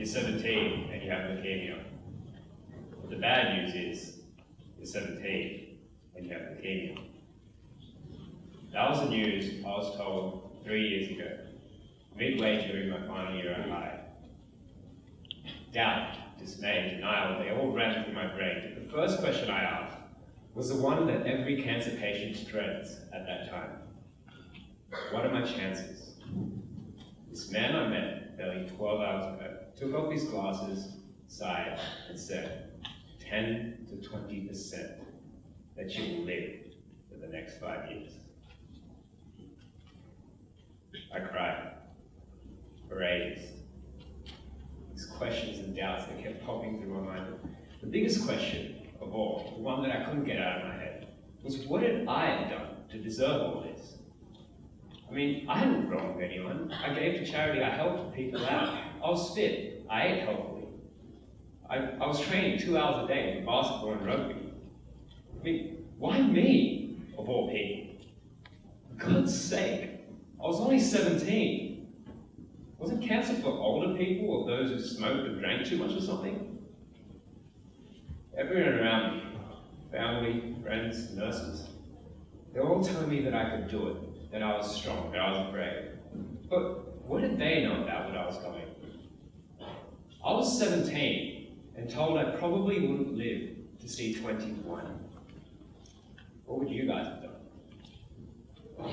you're 17 and you have leukemia. But the bad news is, you're 17 and you have leukemia. That was the news I was told 3 years ago, midway during my final year at high. Doubt, dismay, denial, they all ran through my brain. The first question I asked was the one that every cancer patient dreads at that time. What are my chances? This man I met barely 12 hours ago took off his glasses, sighed, and said, 10 to 20% that you will live for the next 5 years. I cried for ages. These questions and doubts that kept popping through my mind. The biggest question of all, the one that I couldn't get out of my head, was what had I done to deserve all this? I mean, I hadn't wronged anyone. I gave to charity, I helped people out. I was fit, I ate healthily. I was training 2 hours a day for basketball and rugby. I mean, why me, of all people? For God's sake, I was only 17. Wasn't cancer for older people or those who smoked or drank too much or something? Everyone around me, family, friends, nurses, they were all telling me that I could do it, that I was strong, that I was brave. But what did they know about what I was going through? I was 17 and told I probably wouldn't live to see 21. What would you guys have done?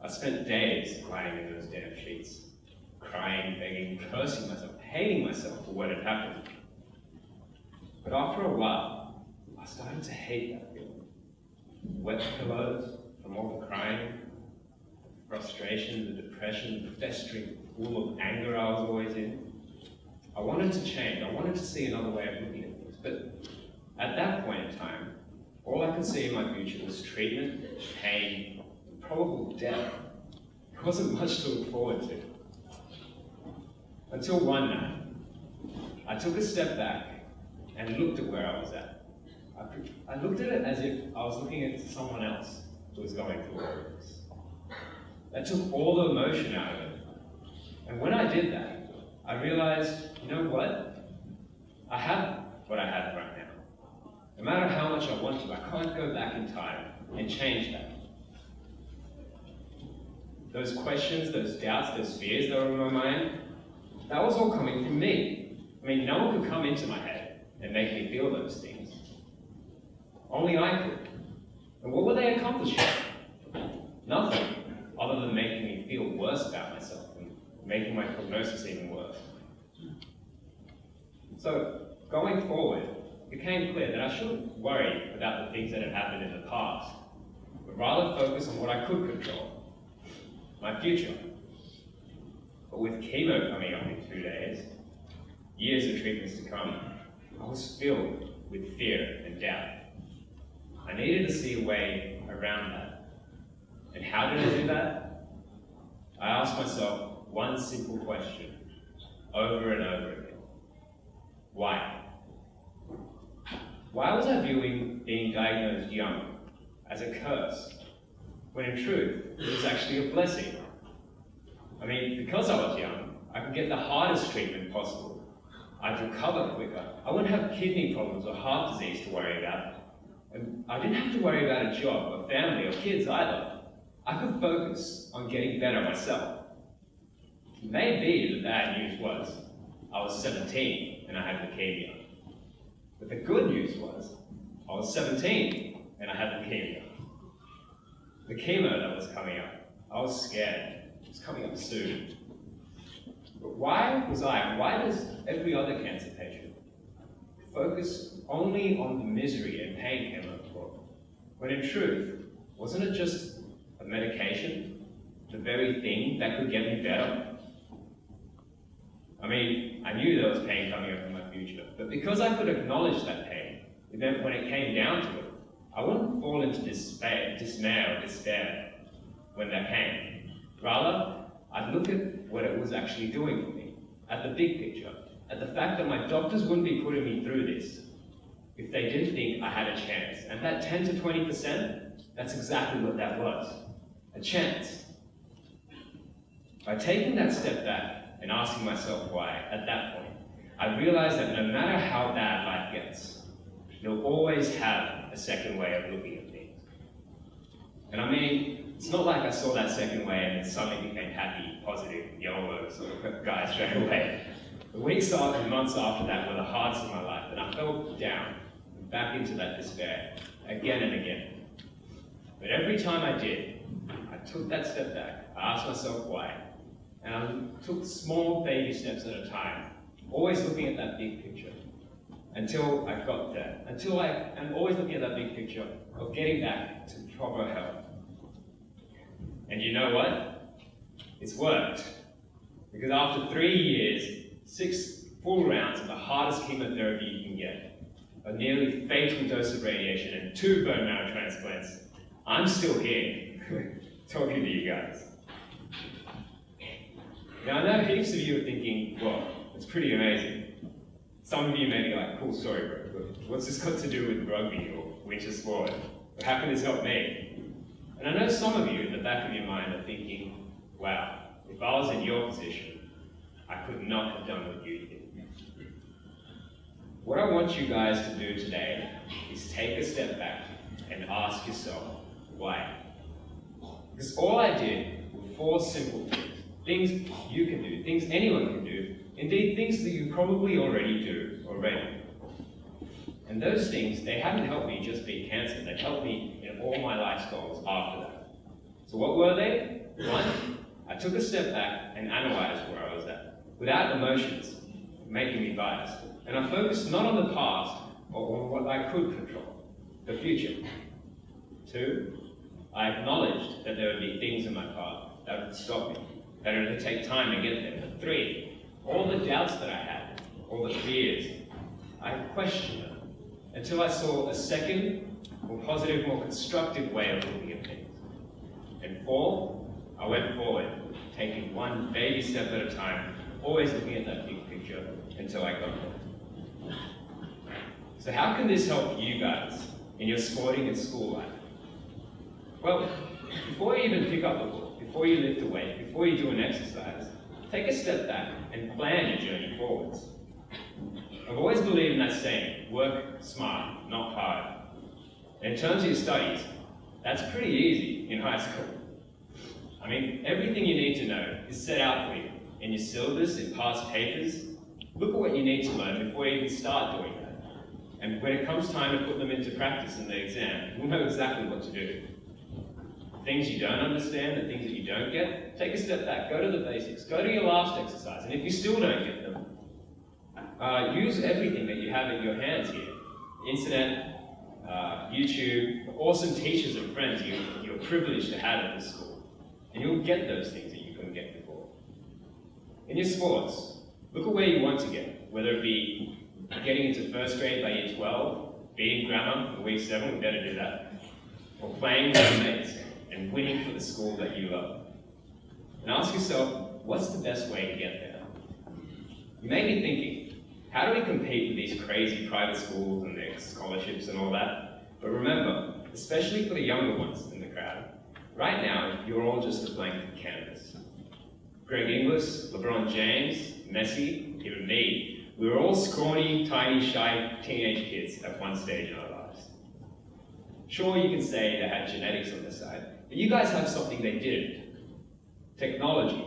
I spent days lying in those damn sheets, crying, begging, cursing myself, hating myself for what had happened. But after a while, I started to hate that feeling. Wet pillows from all the crying, the frustration, the depression, the festering pool of anger I was always in. I wanted to change. I wanted to see another way of looking at things. But at that point in time, all I could see in my future was treatment, pain, and probable death. There wasn't much to look forward to. Until one night, I took a step back and looked at where I was at. I looked at it as if I was looking at someone else who was going through all of this. That took all the emotion out of it. And when I did that, I realized, you know what? I have what I have right now. No matter how much I want to, I can't go back in time and change that. Those questions, those doubts, those fears that were in my mind, that was all coming from me. I mean, no one could come into my head and make me feel those things. Only I could. And what were they accomplishing? Nothing, other than making me feel worse about myself and making my prognosis even worse. So, going forward, it became clear that I shouldn't worry about the things that had happened in the past, but rather focus on what I could control, my future. But with chemo coming up in 2 days, years of treatments to come, I was filled with fear and doubt. I needed to see a way around that. And how did I do that? I asked myself one simple question, over and over again. Why? Why was I viewing being diagnosed young as a curse, when in truth, it was actually a blessing? I mean, because I was young, I could get the hardest treatment possible. I'd recover quicker. I wouldn't have kidney problems or heart disease to worry about. And I didn't have to worry about a job, or family, or kids either. I could focus on getting better myself. Maybe the bad news was, I was 17 and I had leukemia. But the good news was, I was 17 and I had leukemia. The chemo that was coming up, I was scared. It was coming up soon. But why was I, why does every other cancer patient focus only on the misery and pain chemo brought, when in truth, wasn't it just a medication, the very thing that could get me better? I mean, I knew there was pain coming up in my future, but because I could acknowledge that pain, it meant when it came down to it, I wouldn't fall into dismay or despair when that came. Rather, I'd look at what it was actually doing for me, at the big picture, at the fact that my doctors wouldn't be putting me through this if they didn't think I had a chance. And that 10 to 20%, that's exactly what that was, a chance. By taking that step back and asking myself why, at that point, I realized that no matter how bad life gets, you'll always have a second way of looking at things. And I mean, it's not like I saw that second way and then suddenly became happy, positive, YOLO sort of guy straight away. The weeks and months after that were the hardest of my life, and I fell down, back into that despair, again and again. But every time I did, I took that step back, I asked myself why, and I took small baby steps at a time, always looking at that big picture, until I got there, and always looking at that big picture of getting back to proper health. And you know what? It's worked. Because after 3 years, 6 full rounds of the hardest chemotherapy you can get, a nearly fatal dose of radiation, and 2 bone marrow transplants, I'm still here, talking to you guys. Now I know heaps of you are thinking, well, it's pretty amazing. Some of you may be like, cool story, bro, but what's this got to do with rugby or winter sport? Or how can this help me? And I know some of you in the back of your mind are thinking, wow, if I was in your position, I could not have done what you did. What I want you guys to do today is take a step back and ask yourself, why? Because all I did were 4 simple things you can do, things anyone can do, indeed things that you probably already do already. And those things, they haven't helped me just beat cancer, they've helped me in all my life's goals after that. So what were they? 1, I took a step back and analyzed where I was at, without emotions making me biased. And I focused not on the past, or on what I could control, the future. 2, I acknowledged that there would be things in my path that would stop me, that it would take time to get there. 3, all the doubts that I had, all the fears, I questioned them until I saw a second, more positive, more constructive way of looking at things. And 4, I went forward, taking 1 baby step at a time, always looking at that big picture until I got there. So how can this help you guys in your sporting and school life? Well, before you even pick up the book, before you lift a weight, before you do an exercise, take a step back and plan your journey forwards. I've always believed in that saying, work smart, not hard. And in terms of your studies, that's pretty easy in high school. I mean, everything you need to know is set out for you in your syllabus, in past papers. Look at what you need to learn before you even start doing that. And when it comes time to put them into practice in the exam, you'll know exactly what to do. Things you don't understand, the things that you don't get, take a step back, go to the basics, go to your last exercise, and if you still don't get them, use everything that you have in your hands here. Internet, YouTube, awesome teachers and friends you're privileged to have at this school. And you'll get those things that you couldn't get before. In your sports, look at where you want to get, whether it be getting into first grade by year 12, beating grammar in week 7, we better do that, or playing with your mates and winning for the school that you love. And ask yourself, what's the best way to get there? You may be thinking, how do we compete with these crazy private schools and their scholarships and all that? But remember, especially for the younger ones in the crowd, right now, you're all just a blank canvas. Greg Inglis, LeBron James, Messi, even me, we were all scrawny, tiny, shy teenage kids at one stage in our lives. Sure, you can say they had genetics on their side, but you guys have something they didn't. Technology,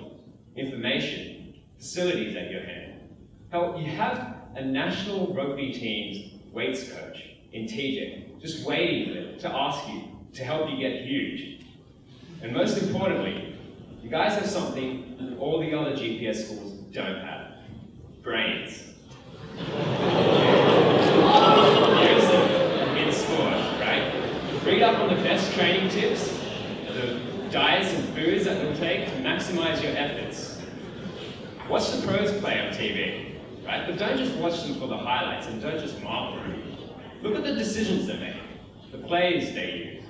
information, facilities at your hand. Hell, you have a national rugby team's weights coach in TJ, just waiting there to ask you, to help you get huge. And most importantly, you guys have something all the other GPS schools don't have. Brains. In sport, right? Read up on the best training tips, the diets and foods that will take to maximize your efforts. Watch the pros play on TV, right? But don't just watch them for the highlights and don't just marvel them. Look at the decisions they make, the plays they use,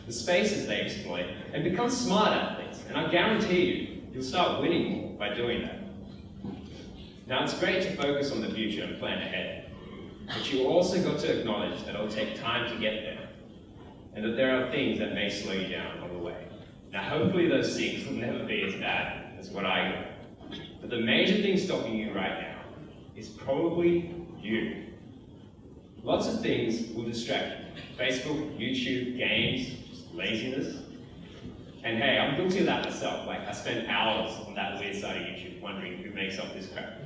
the spaces they exploit, and become smart athletes. And I guarantee you, you'll start winning more by doing that. Now, it's great to focus on the future and plan ahead, but you also got to acknowledge that it'll take time to get there, and that there are things that may slow you down on the way. Now, hopefully those things will never be as bad as what I got. But the major thing stopping you right now is probably you. Lots of things will distract you. Facebook, YouTube, games, just laziness. And hey, I'm guilty of that myself. Like, I spend hours on that weird side of YouTube wondering who makes up this crap.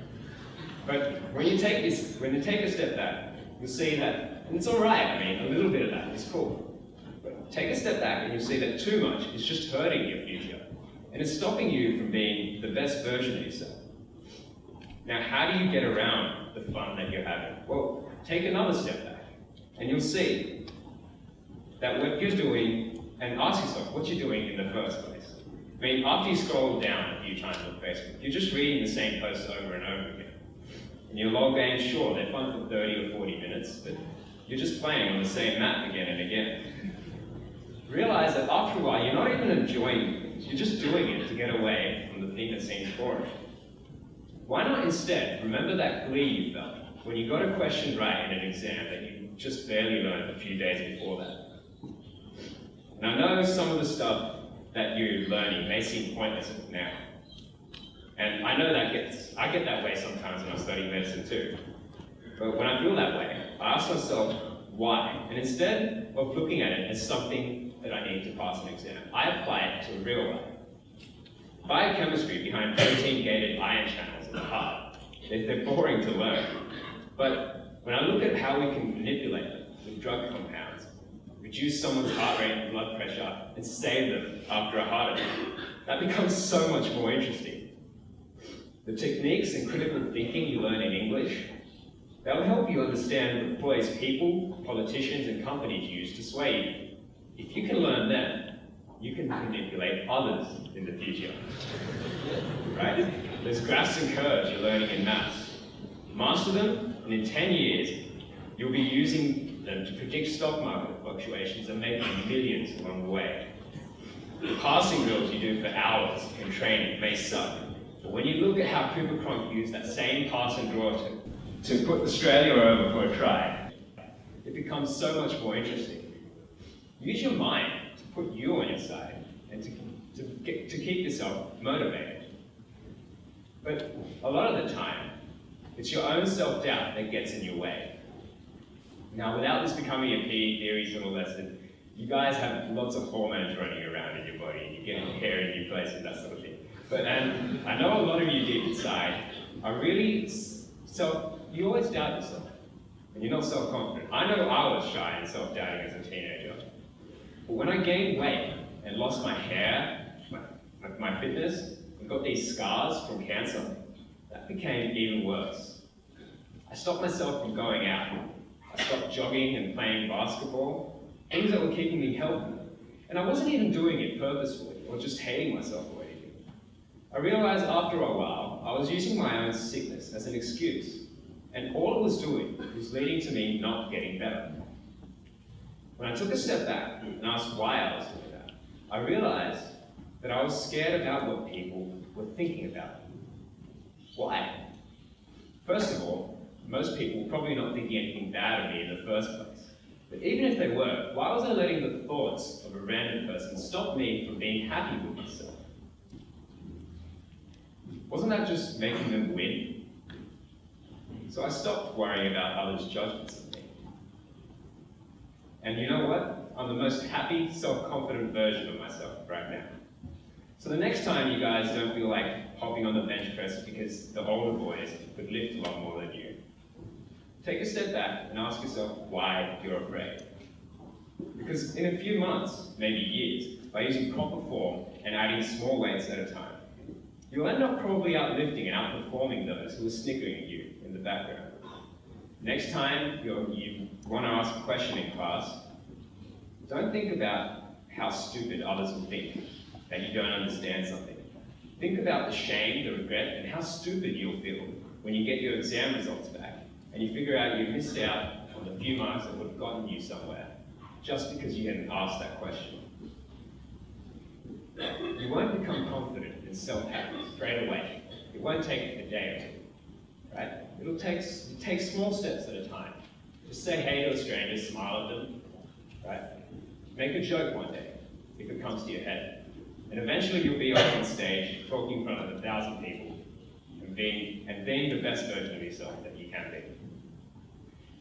But when you take a step back, you'll see that, and it's all right, I mean, a little bit of that is cool. But take a step back and you'll see that too much is just hurting your future. And it's stopping you from being the best version of yourself. Now, how do you get around the fun that you're having? Well, take another step back, and you'll see that what you're doing, and ask yourself what you're doing in the first place. I mean, after you scroll down a few times on Facebook, you're just reading the same posts over and over again. And your log games, sure, they're fun for 30 or 40 minutes, but you're just playing on the same map again and again. Realize that after a while, you're not even enjoying things, you're just doing it to get away from the thing that seems boring. Why not instead remember that glee you felt when you got a question right in an exam that you just barely learned a few days before that? And I know some of the stuff that you're learning may seem pointless now. And I know I get that way sometimes when I study medicine too. But when I feel that way, I ask myself, why? And instead of looking at it as something that I need to pass an exam, I apply it to real life. Biochemistry behind protein-gated ion channels in the heart, they're boring to learn. But when I look at how we can manipulate them with drug compounds, reduce someone's heart rate and blood pressure, and save them after a heart attack, that becomes so much more interesting. The techniques and critical thinking you learn in English, they'll help you understand the ploys people, politicians, and companies use to sway you. If you can learn them, you can manipulate others in the future. Right? There's graphs and curves you're learning in maths. Master them, and in 10 years, you'll be using them to predict stock market fluctuations and making millions along the way. The passing drills you do for hours in training may suck, but when you look at how Cooper Cronk used that same pass and draw to put Australia over for a try, it becomes so much more interesting. Use your mind to put you on your side and to keep yourself motivated. But a lot of the time, it's your own self-doubt that gets in your way. Now, without this becoming a PE theory sort of lesson, you guys have lots of hormones running around in your body, and you're getting hair in new places, that sort of thing. But I know a lot of you deep inside are really you always doubt yourself, and you're not self-confident. I know I was shy and self-doubting as a teenager, but when I gained weight and lost my hair, my fitness, and got these scars from cancer, that became even worse. I stopped myself from going out. I stopped jogging and playing basketball, things that were keeping me healthy. And I wasn't even doing it purposefully or just hating myself or anything. I realized after a while, I was using my own sickness as an excuse. And all it was doing was leading to me not getting better. When I took a step back and asked why I was doing that, I realized that I was scared about what people were thinking about me. Why? First of all, most people were probably not thinking anything bad of me in the first place. But even if they were, why was I letting the thoughts of a random person stop me from being happy with myself? Wasn't that just making them win? So I stopped worrying about others' judgments of me. And you know what? I'm the most happy, self-confident version of myself right now. So the next time you guys don't feel like hopping on the bench press because the older boys could lift a lot more than you, take a step back and ask yourself why you're afraid. Because in a few months, maybe years, by using proper form and adding small weights at a time, you'll end up probably outlifting and outperforming those who are snickering at you in the background. Next time you want to ask a question in class, don't think about how stupid others will think that you don't understand something. Think about the shame, the regret, and how stupid you'll feel when you get your exam results back and you figure out you missed out on the few marks that would have gotten you somewhere just because you hadn't asked that question. You won't become confident and self-happy straight away. It won't take a day or two, right? It'll take small steps at a time. Just say hey to a stranger, smile at them, right? Make a joke one day, if it comes to your head. And eventually you'll be up on stage, talking in front of 1,000 people, and being the best version of yourself that you can be.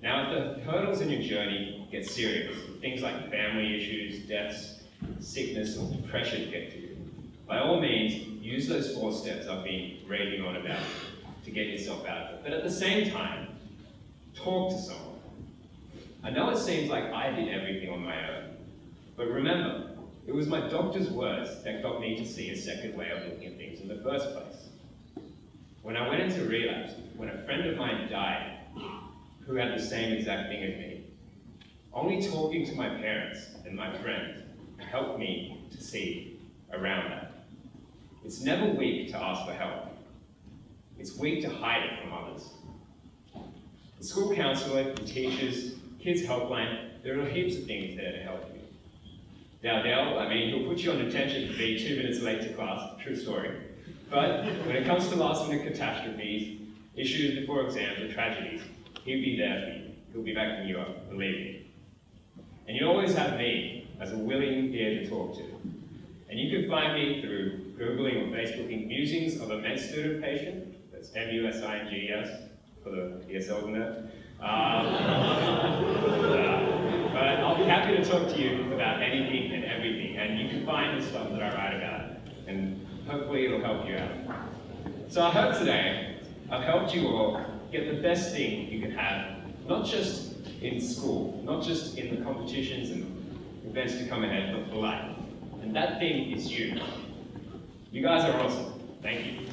Now, if the hurdles in your journey get serious, things like family issues, deaths, sickness, or depression get to you, by all means, use those 4 steps I've been raving on about to get yourself out of it. But at the same time, talk to someone. I know it seems like I did everything on my own, but remember, it was my doctor's words that got me to see a second way of looking at things in the first place. When I went into relapse, when a friend of mine died who had the same exact thing as me, only talking to my parents and my friends helped me to see around that. It's never weak to ask for help. It's weak to hide it from others. The school counsellor, the teachers, kids helpline, there are heaps of things there to help you. Dowdell, he'll put you on detention for being 2 minutes late to class, true story. But when it comes to last-minute catastrophes, issues before exams, or tragedies, he'll be there for you. He'll be backing you up, believe me. And you always have me as a willing ear to talk to. And you can find me through Googling or Facebooking Musings of a Med Student Patient. That's MUSINGS for the ESL in there. But I'll be happy to talk to you about anything and everything. And you can find the stuff that I write about. And hopefully it'll help you out. So I hope today I've helped you all get the best thing you can have, not just in school, not just in the competitions and events to come ahead, but for life. And that thing is you. You guys are awesome. Thank you.